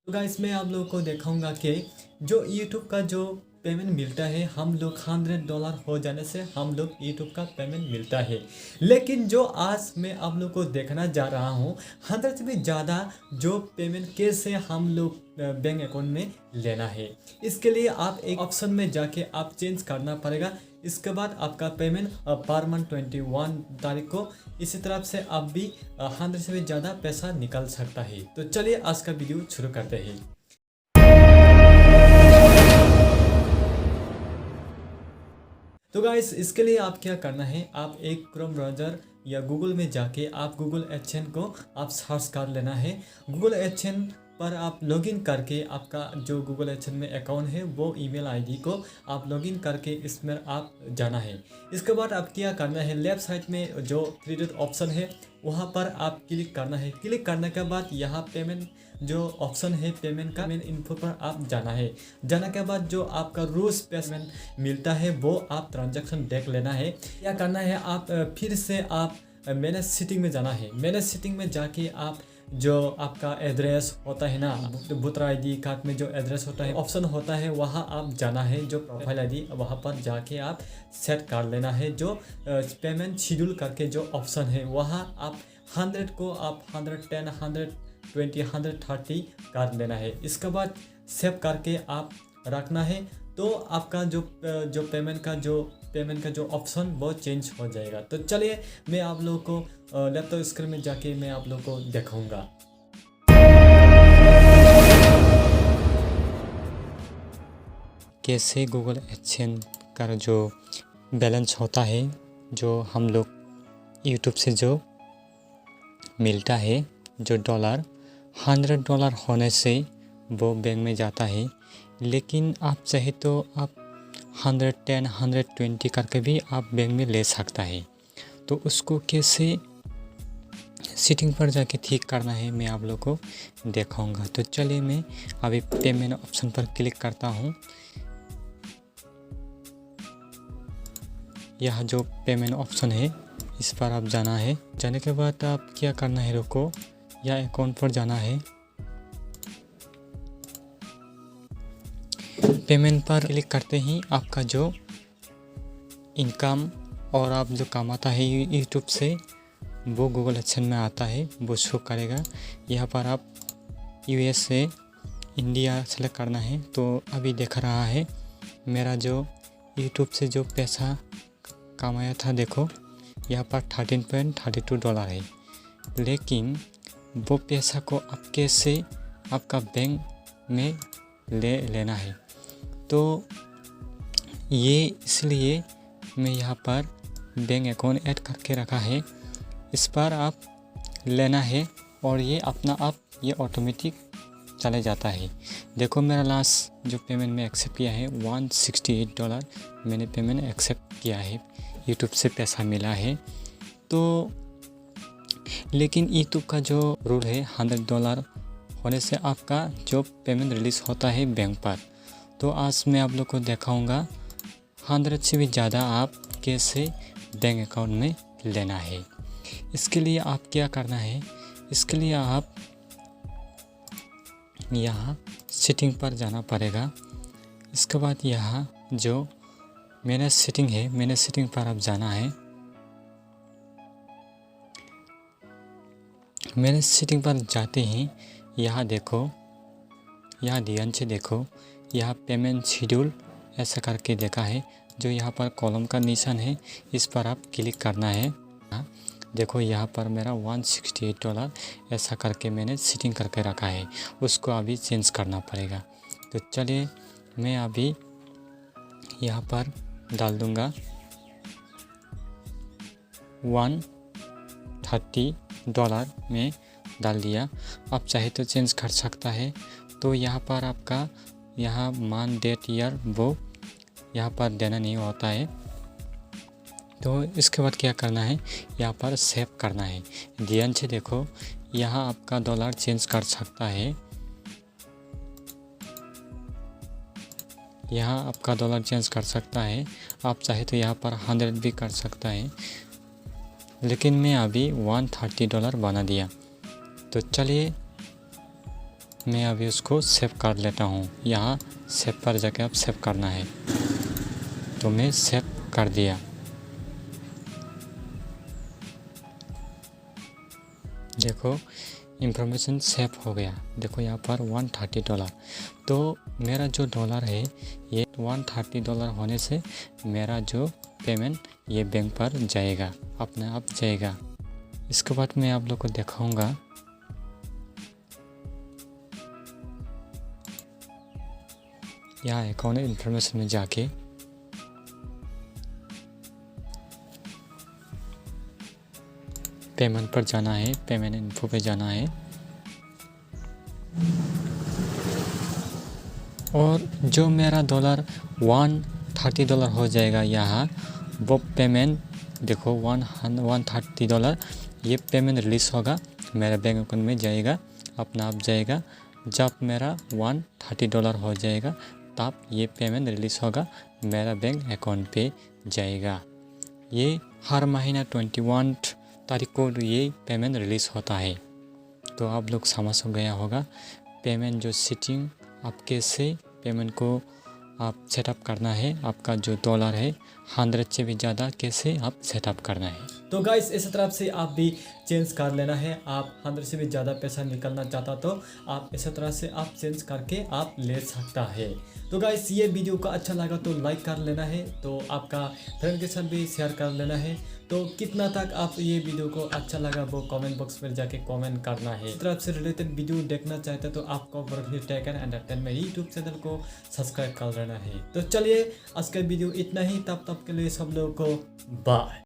तो गाइस मैं आप लोगों को दिखाऊंगा कि जो यूट्यूब का जो पेमेंट मिलता है, हम लोग $100 हो जाने से हम लोग यूट्यूब का पेमेंट मिलता है। लेकिन जो आज मैं आप लोग को देखना जा रहा हूँ, 100 से भी ज़्यादा जो पेमेंट कैसे हम लोग बैंक अकाउंट में लेना है। इसके लिए आप एक ऑप्शन में जाके आप चेंज करना पड़ेगा। इसके बाद आपका पेमेंट पर मंथ 21 तारीख को इसी तरफ से आप भी 100 से भी ज़्यादा पैसा निकल सकता है। तो चलिए आज का वीडियो शुरू करते हैं। तो गाइस इसके लिए आप क्या करना है, आप एक क्रोम ब्राउज़र या गूगल में जाके आप गूगल एडसेंस को आप सर्च कर लेना है। गूगल एडसेंस पर आप लॉगिन करके आपका जो गूगल एडसेंस में अकाउंट है वो ईमेल आईडी को आप लॉगिन करके इसमें आप जाना है। इसके बाद आप क्या करना है, लेफ्ट साइड में जो थ्री डॉट ऑप्शन है वहाँ पर आप क्लिक करना है। क्लिक करने के बाद यहाँ पेमेंट जो ऑप्शन है पेमेंट का, पेमेंट इन्फो पर आप जाना है। जाने के बाद जो आपका रोज पेमेंट मिलता है वो आप ट्रांजैक्शन देख लेना है। क्या करना है, आप फिर से आप मैनेज सेटिंग में जाना है। मैनेज सेटिंग में जाके आप जो आपका एड्रेस होता है ना, वोटर आईडी कार्ड में जो एड्रेस होता है ऑप्शन होता है वहाँ आप जाना है। जो प्रोफाइल आईडी वहाँ पर जाके आप सेट कर लेना है। जो पेमेंट शेड्यूल करके जो ऑप्शन है वहाँ आप 100 को आप 110 120 130 कर लेना है। इसके बाद सेव करके आप रखना है। तो आपका जो पेमेंट का जो ऑप्शन वो चेंज हो जाएगा। तो चलिए मैं आप लोगों को लैपटॉप स्क्रीन में जाके मैं आप लोगों को दिखाऊंगा। कैसे गूगल एडसेंस का जो बैलेंस होता है, जो हम लोग यूट्यूब से जो मिलता है, जो $100 होने से वो बैंक में जाता है। लेकिन आप चाहे तो आप 110 120 करके भी आप बैंक में ले सकता है। तो उसको कैसे सेटिंग पर जाके ठीक करना है मैं आप लोग को दिखाऊंगा। तो चलिए मैं अभी पेमेंट ऑप्शन पर क्लिक करता हूँ। यह जो पेमेंट ऑप्शन है इस पर आप जाना है। जाने के बाद आप क्या करना है, रुको या अकाउंट पर जाना है। पेमेंट पर क्लिक करते ही आपका जो इनकम और आप जो कमाता है यूट्यूब से वो गूगल एडसेंस में आता है, वो शो करेगा। यहाँ पर आप यूएसए इंडिया सेलेक्ट करना है। तो अभी दिख रहा है मेरा जो यूट्यूब से जो पैसा कमाया था, देखो यहाँ पर $13.32 है। लेकिन वो पैसा को आप कैसे आपका बैंक में लेना है, तो ये इसलिए मैं यहाँ पर बैंक अकाउंट ऐड करके रखा है। इस पर आप लेना है और ये अपना आप ये ऑटोमेटिक चले जाता है। देखो मेरा लास्ट जो पेमेंट में एक्सेप्ट किया है $168 मैंने पेमेंट एक्सेप्ट किया है, यूट्यूब से पैसा मिला है। तो लेकिन यूट्यूब का जो रूल है $100 होने से आपका जो पेमेंट रिलीज़ होता है बैंक पर। तो आज मैं आप लोग को दिखाऊंगा 100 से भी ज़्यादा आप कैसे बैंक अकाउंट में लेना है। इसके लिए आप क्या करना है, इसके लिए आप यहाँ सेटिंग पर जाना पड़ेगा। इसके बाद यहाँ जो मैनेज सेटिंग है, मैनेज सेटिंग पर आप जाना है। मैनेज सेटिंग पर जाते ही यहाँ देखो, यहाँ ध्यान से देखो, यहाँ पेमेंट शेड्यूल ऐसा करके देखा है। जो यहाँ पर कॉलम का निशान है इस पर आप क्लिक करना है। देखो यहाँ पर मेरा $168 ऐसा करके मैंने सेटिंग करके रखा है, उसको अभी चेंज करना पड़ेगा। तो चलिए मैं अभी यहाँ पर डाल दूँगा $130 में डाल दिया। आप चाहे तो चेंज कर सकता है। तो यहाँ पर आपका यहाँ मान डेट ईयर वो यहाँ पर देना नहीं होता है। तो इसके बाद क्या करना है, यहाँ पर सेव करना है। ध्यान से देखो, यहाँ आपका डॉलर चेंज कर सकता है। यहाँ आपका डॉलर चेंज कर सकता है। आप चाहे तो यहाँ पर 100 भी कर सकता है, लेकिन मैं अभी $130 बना दिया। तो चलिए मैं अभी उसको सेव कर लेता हूँ। यहाँ सेव पर जाके आप सेव करना है, तो मैं सेव कर दिया। देखो इंफॉर्मेशन सेव हो गया। देखो यहाँ पर $130। तो मेरा जो डॉलर है ये $130 होने से मेरा जो पेमेंट ये बैंक पर जाएगा, अपने आप जाएगा। इसके बाद मैं आप लोग को दिखाऊंगा। यहाँ अकाउंट इन्फॉर्मेशन में जाके पेमेंट पर जाना है, पेमेंट इन्फो पे जाना है और जो मेरा डॉलर $130 हो जाएगा यहाँ वो पेमेंट देखो $130 ये पेमेंट रिलीज़ होगा, मेरा बैंक अकाउंट में जाएगा, अपना आप जाएगा। जब मेरा $130 हो जाएगा तब ये पेमेंट रिलीज़ होगा, मेरा बैंक अकाउंट पे जाएगा। ये हर महीना 21 तारीख को ये पेमेंट रिलीज़ होता है। तो आप लोग समझ गया होगा पेमेंट जो सेटिंग आप कैसे पेमेंट को आप सेटअप करना है। आपका जो डॉलर है 100 से भी ज़्यादा कैसे आप सेटअप करना है। तो गाइस इस तरफ से आप भी चेंज कर लेना है। आप 100 से भी ज़्यादा पैसा निकलना चाहता तो आप इस तरह से आप चेंज करके आप ले सकता है। तो गाइस ये वीडियो का अच्छा लगा तो लाइक कर लेना है, तो आपका फ्रेंड के साथ भी शेयर कर लेना है। तो कितना तक आप ये वीडियो को अच्छा लगा वो कमेंट बॉक्स में जाके कमेंट करना है। इस तरफ से रिलेटेड वीडियो देखना चाहते तो आपको tech and entertainment YouTube channel को सब्सक्राइब कर लेना है। तो चलिए आज का वीडियो इतना ही, तब तक के लिए सब लोगों को बाय।